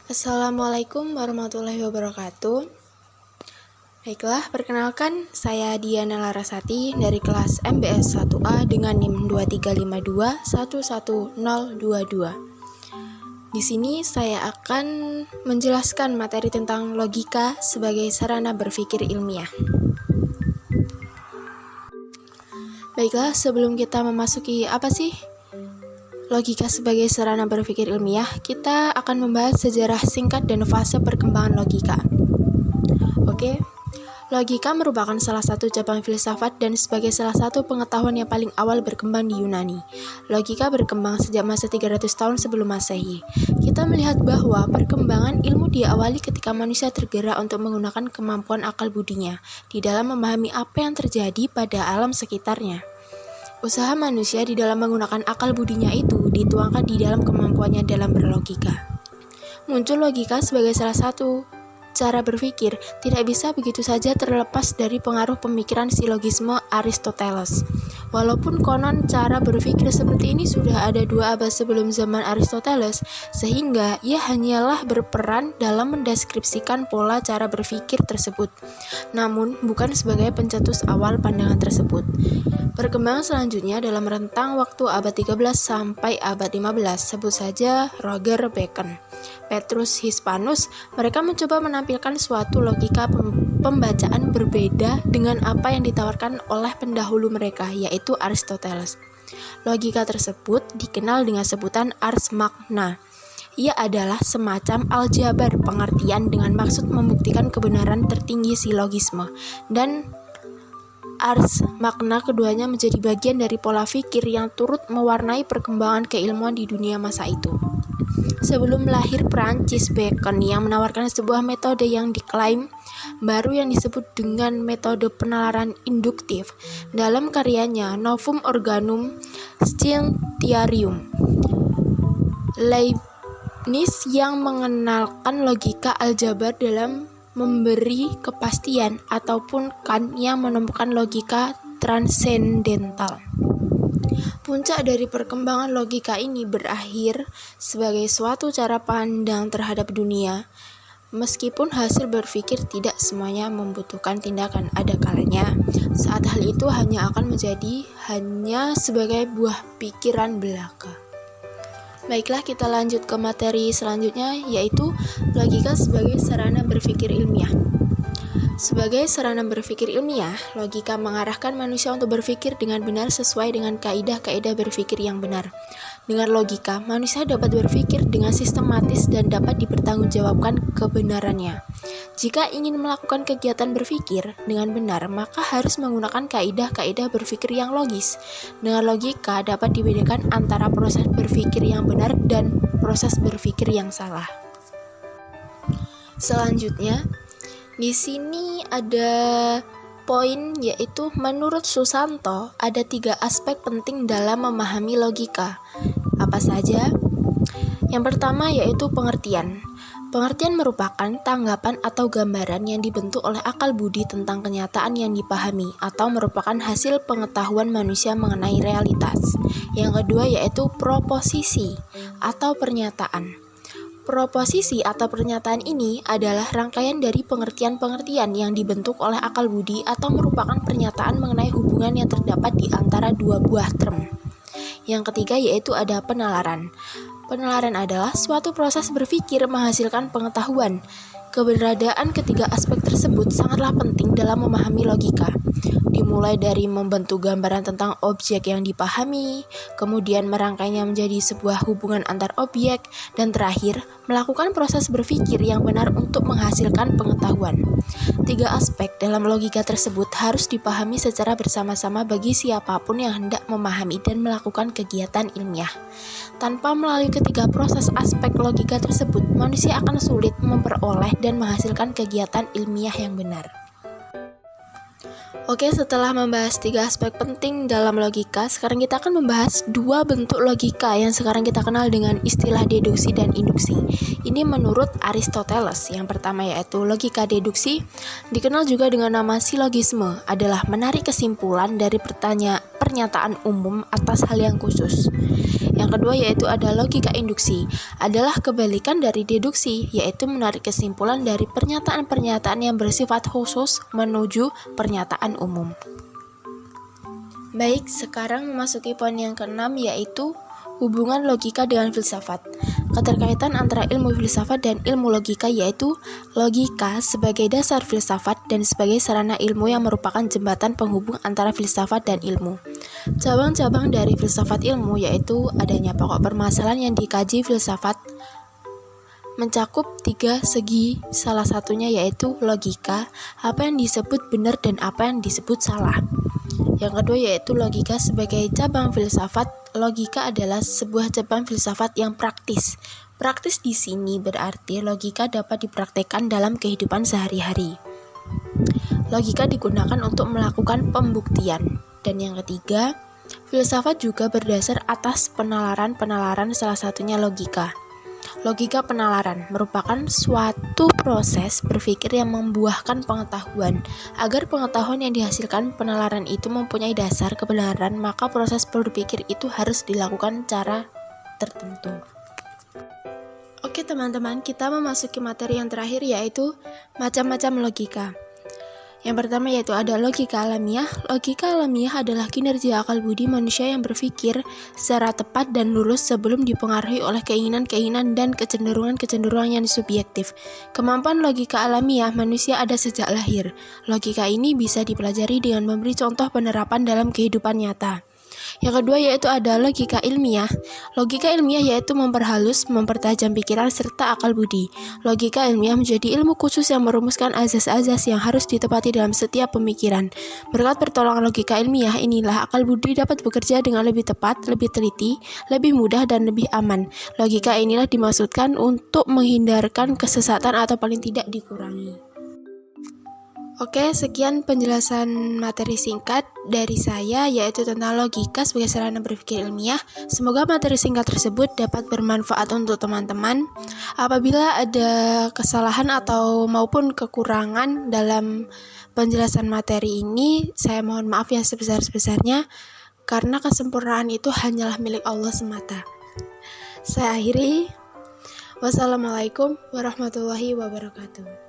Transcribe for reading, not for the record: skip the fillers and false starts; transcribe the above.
Assalamualaikum warahmatullahi wabarakatuh. Baiklah, perkenalkan saya Diana Larasati dari kelas MBS 1A dengan NIM 235211022. Di sini saya akan menjelaskan materi tentang logika sebagai sarana berpikir ilmiah. Baiklah, sebelum kita memasuki apa sih logika sebagai sarana berpikir ilmiah, kita akan membahas sejarah singkat dan fase perkembangan logika. Oke, logika merupakan salah satu cabang filsafat dan sebagai salah satu pengetahuan yang paling awal berkembang di Yunani. Logika berkembang sejak masa 300 tahun sebelum Masehi. Kita melihat bahwa perkembangan ilmu diawali ketika manusia tergerak untuk menggunakan kemampuan akal budinya di dalam memahami apa yang terjadi pada alam sekitarnya. Usaha manusia di dalam menggunakan akal budinya itu dituangkan di dalam kemampuannya dalam berlogika. Muncul logika sebagai salah satu cara berpikir tidak bisa begitu saja terlepas dari pengaruh pemikiran silogisme Aristoteles. Walaupun konon cara berpikir seperti ini sudah ada 2 abad sebelum zaman Aristoteles, sehingga ia hanyalah berperan dalam mendeskripsikan pola cara berpikir tersebut, namun bukan sebagai pencetus awal pandangan tersebut. Perkembangan selanjutnya dalam rentang waktu abad 13 sampai abad 15, sebut saja Roger Bacon, Petrus Hispanus, mereka mencoba menampilkan suatu logika pembacaan berbeda dengan apa yang ditawarkan oleh pendahulu mereka, yaitu Aristoteles. Logika tersebut dikenal dengan sebutan ars magna. Ia adalah semacam aljabar pengertian dengan maksud membuktikan kebenaran tertinggi silogisme, dan ars magna keduanya menjadi bagian dari pola pikir yang turut mewarnai perkembangan keilmuan di dunia masa itu. Sebelum lahir Francis Bacon yang menawarkan sebuah metode yang diklaim baru yang disebut dengan metode penalaran induktif dalam karyanya Novum Organum Scientiarum. Leibniz yang mengenalkan logika aljabar dalam memberi kepastian, ataupun Kant yang menemukan logika transendental. Puncak dari perkembangan logika ini berakhir sebagai suatu cara pandang terhadap dunia. Meskipun hasil berpikir tidak semuanya membutuhkan tindakan, ada kalanya saat hal itu hanya akan menjadi hanya sebagai buah pikiran belaka. Baiklah, kita lanjut ke materi selanjutnya, yaitu logika sebagai sarana berpikir ilmiah. Sebagai sarana berpikir ilmiah, logika mengarahkan manusia untuk berpikir dengan benar sesuai dengan kaidah-kaidah berpikir yang benar. Dengan logika, manusia dapat berpikir dengan sistematis dan dapat dipertanggungjawabkan kebenarannya. Jika ingin melakukan kegiatan berpikir dengan benar, maka harus menggunakan kaidah-kaidah berpikir yang logis. Dengan logika dapat dibedakan antara proses berpikir yang benar dan proses berpikir yang salah. Selanjutnya, di sini ada poin, yaitu menurut Susanto ada 3 aspek penting dalam memahami logika. Apa saja? Yang pertama yaitu pengertian. Pengertian merupakan tanggapan atau gambaran yang dibentuk oleh akal budi tentang kenyataan yang dipahami atau merupakan hasil pengetahuan manusia mengenai realitas. Yang kedua yaitu proposisi atau pernyataan. Proposisi atau pernyataan ini adalah rangkaian dari pengertian-pengertian yang dibentuk oleh akal budi atau merupakan pernyataan mengenai hubungan yang terdapat di antara 2 buah term. Yang ketiga yaitu ada penalaran. Penalaran adalah suatu proses berpikir menghasilkan pengetahuan. Keberadaan ketiga aspek tersebut sangatlah penting dalam memahami logika. Dimulai dari membentuk gambaran tentang objek yang dipahami, kemudian merangkainya menjadi sebuah hubungan antar objek, dan terakhir melakukan proses berpikir yang benar untuk menghasilkan pengetahuan. 3 aspek dalam logika tersebut harus dipahami secara bersama-sama bagi siapapun yang hendak memahami dan melakukan kegiatan ilmiah. Tanpa melalui ketiga proses aspek logika tersebut, manusia akan sulit memperoleh dan menghasilkan kegiatan ilmiah yang benar. Oke, setelah membahas 3 aspek penting dalam logika, sekarang kita akan membahas 2 bentuk logika yang sekarang kita kenal dengan istilah deduksi dan induksi. Ini menurut Aristoteles. Yang pertama yaitu logika deduksi, dikenal juga dengan nama silogisme, adalah menarik kesimpulan dari pernyataan umum atas hal yang khusus. Yang kedua yaitu ada logika induksi, adalah kebalikan dari deduksi, yaitu menarik kesimpulan dari pernyataan-pernyataan yang bersifat khusus menuju pernyataan umum. Baik, sekarang memasuki poin yang keenam yaitu hubungan logika dengan filsafat. Keterkaitan antara ilmu filsafat dan ilmu logika yaitu logika sebagai dasar filsafat dan sebagai sarana ilmu yang merupakan jembatan penghubung antara filsafat dan ilmu. Cabang-cabang dari filsafat ilmu yaitu adanya pokok permasalahan yang dikaji filsafat mencakup 3 segi, salah satunya yaitu logika, apa yang disebut benar dan apa yang disebut salah. Yang kedua yaitu logika sebagai cabang filsafat. Logika adalah sebuah cabang filsafat yang praktis. Praktis di sini berarti logika dapat dipraktekkan dalam kehidupan sehari-hari. Logika digunakan untuk melakukan pembuktian. Dan yang ketiga, filsafat juga berdasar atas penalaran-penalaran, salah satunya logika. Logika penalaran merupakan suatu proses berpikir yang membuahkan pengetahuan. Agar pengetahuan yang dihasilkan penalaran itu mempunyai dasar kebenaran, maka proses berpikir itu harus dilakukan cara tertentu. Oke teman-teman, kita memasuki materi yang terakhir yaitu macam-macam logika. Yang pertama yaitu ada logika alamiah. Logika alamiah adalah kinerja akal budi manusia yang berpikir secara tepat dan lurus sebelum dipengaruhi oleh keinginan-keinginan dan kecenderungan-kecenderungan yang subjektif. Kemampuan logika alamiah manusia ada sejak lahir. Logika ini bisa dipelajari dengan memberi contoh penerapan dalam kehidupan nyata. Yang kedua yaitu ada logika ilmiah. Logika ilmiah yaitu memperhalus, mempertajam pikiran serta akal budi. Logika ilmiah menjadi ilmu khusus yang merumuskan azas-azas yang harus ditepati dalam setiap pemikiran. Berkat pertolongan logika ilmiah inilah akal budi dapat bekerja dengan lebih tepat, lebih teliti, lebih mudah dan lebih aman. Logika inilah dimaksudkan untuk menghindarkan kesesatan atau paling tidak dikurangi. Oke, sekian penjelasan materi singkat dari saya yaitu tentang logika sebagai sarana berpikir ilmiah. Semoga materi singkat tersebut dapat bermanfaat untuk teman-teman. Apabila ada kesalahan atau maupun kekurangan dalam penjelasan materi ini, saya mohon maaf yang sebesar-besarnya karena kesempurnaan itu hanyalah milik Allah semata. Saya akhiri. Wassalamualaikum warahmatullahi wabarakatuh.